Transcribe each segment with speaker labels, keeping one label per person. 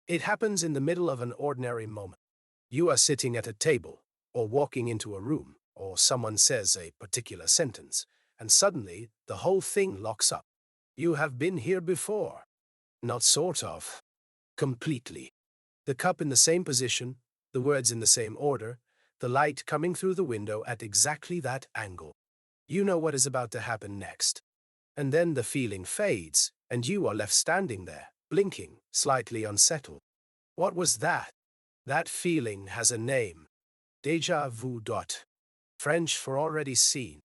Speaker 1: It happens in the middle of an ordinary moment. You are sitting at a table, or walking into a room, or someone says a particular sentence, and suddenly the whole thing locks up. You have been here before. Not sort of. Completely. The cup in the same position, the words in the same order, the light coming through the window at exactly that angle. You know what is about to happen next. And then the feeling fades, and you are left standing there, blinking, slightly unsettled. What was that? That feeling has a name. Déjà vu. French for already seen.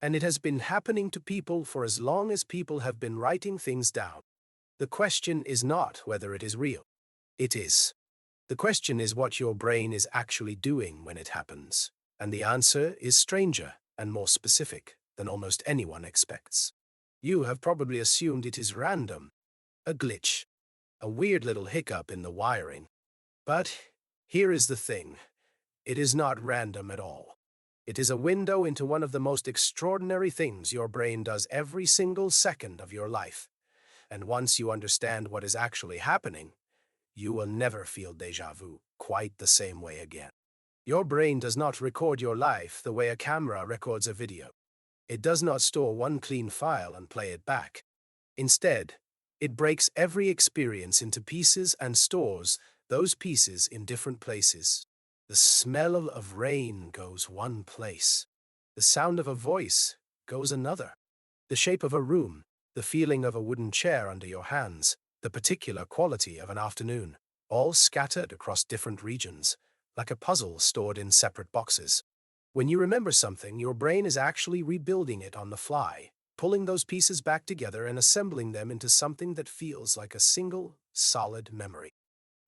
Speaker 1: And it has been happening to people for as long as people have been writing things down. The question is not whether it is real. It is. The question is what your brain is actually doing when it happens. And the answer is stranger and more specific than almost anyone expects. You have probably assumed it is random, a glitch, a weird little hiccup in the wiring. But here is the thing. It is not random at all. It is a window into one of the most extraordinary things your brain does every single second of your life. And once you understand what is actually happening, you will never feel déjà vu quite the same way again. Your brain does not record your life the way a camera records a video. It does not store one clean file and play it back. Instead, it breaks every experience into pieces and stores those pieces in different places. The smell of rain goes one place. The sound of a voice goes another. The shape of a room, the feeling of a wooden chair under your hands, the particular quality of an afternoon, all scattered across different regions, like a puzzle stored in separate boxes. When you remember something, your brain is actually rebuilding it on the fly, pulling those pieces back together and assembling them into something that feels like a single, solid memory.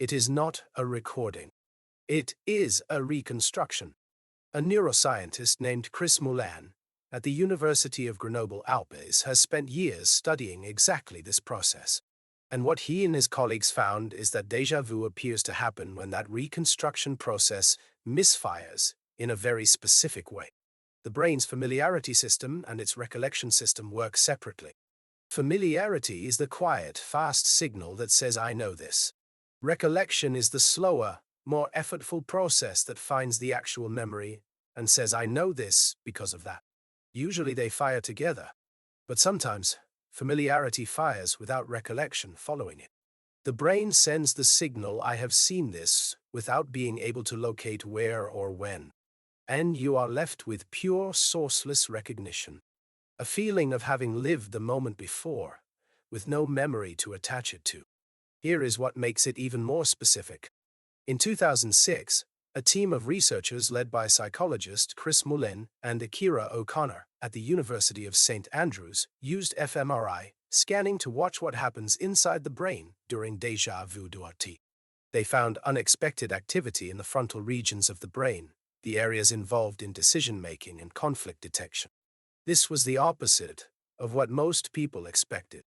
Speaker 1: It is not a recording. It is a reconstruction. A neuroscientist named Moulin at the University of Grenoble-Alpes has spent years studying exactly this process. And what he and his colleagues found is that déjà vu appears to happen when that reconstruction process misfires in a very specific way. The brain's familiarity system and its recollection system work separately. Familiarity is the quiet, fast signal that says, I know this. Recollection is the slower, more effortful process that finds the actual memory and says, I know this because of that. Usually they fire together, but sometimes familiarity fires without recollection following it. The brain sends the signal, I have seen this, without being able to locate where or when. And you are left with pure, sourceless recognition. A feeling of having lived the moment before, with no memory to attach it to. Here is what makes it even more specific. In 2006, a team of researchers led by psychologist Moulin and Akira at the University of St. Andrews used fMRI scanning to watch what happens inside the brain during déjà vu. They found unexpected activity in the frontal regions of the brain, the areas involved in decision-making and conflict detection. This was the opposite of what most people expected.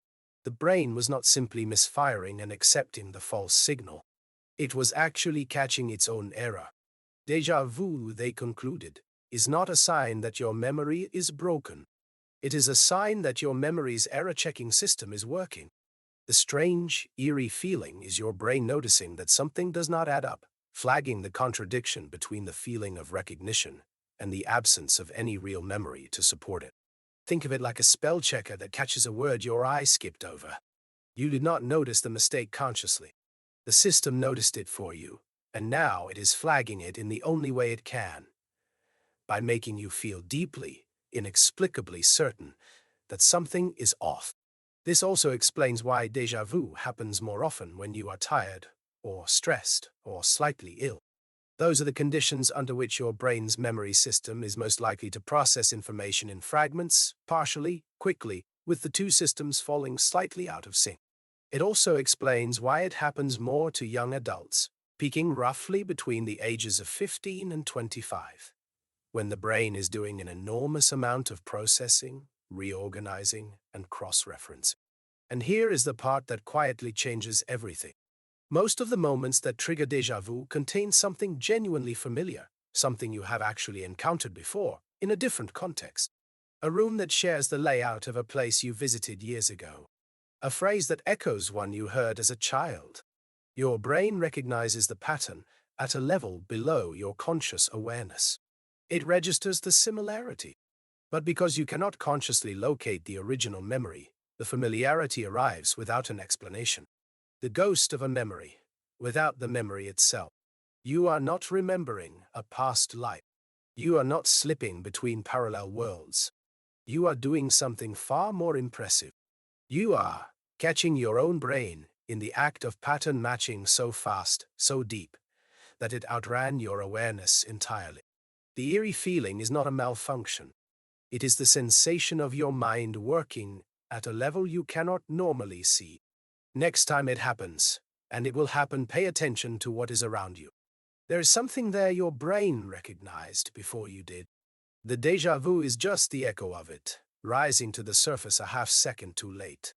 Speaker 1: The brain was not simply misfiring and accepting the false signal. It was actually catching its own error. Déjà vu, they concluded, is not a sign that your memory is broken. It is a sign that your memory's error-checking system is working. The strange, eerie feeling is your brain noticing that something does not add up, flagging the contradiction between the feeling of recognition and the absence of any real memory to support it. Think of it like a spell checker that catches a word your eye skipped over. You did not notice the mistake consciously. The system noticed it for you, and now it is flagging it in the only way it can, by making you feel deeply, inexplicably certain that something is off. This also explains why déjà vu happens more often when you are tired, or stressed, or slightly ill. Those are the conditions under which your brain's memory system is most likely to process information in fragments, partially, quickly, with the two systems falling slightly out of sync. It also explains why it happens more to young adults, peaking roughly between the ages of 15 and 25, when the brain is doing an enormous amount of processing, reorganizing, and cross-referencing. And here is the part that quietly changes everything. Most of the moments that trigger déjà vu contain something genuinely familiar, something you have actually encountered before, in a different context. A room that shares the layout of a place you visited years ago. A phrase that echoes one you heard as a child. Your brain recognizes the pattern at a level below your conscious awareness. It registers the similarity. But because you cannot consciously locate the original memory, the familiarity arrives without an explanation. The ghost of a memory, without the memory itself. You are not remembering a past life. You are not slipping between parallel worlds. You are doing something far more impressive. You are catching your own brain in the act of pattern matching so fast, so deep, that it outran your awareness entirely. The eerie feeling is not a malfunction. It is the sensation of your mind working at a level you cannot normally see. Next time it happens, and it will happen, pay attention to what is around you. There is something there your brain recognized before you did. The déjà vu is just the echo of it, rising to the surface a half second too late.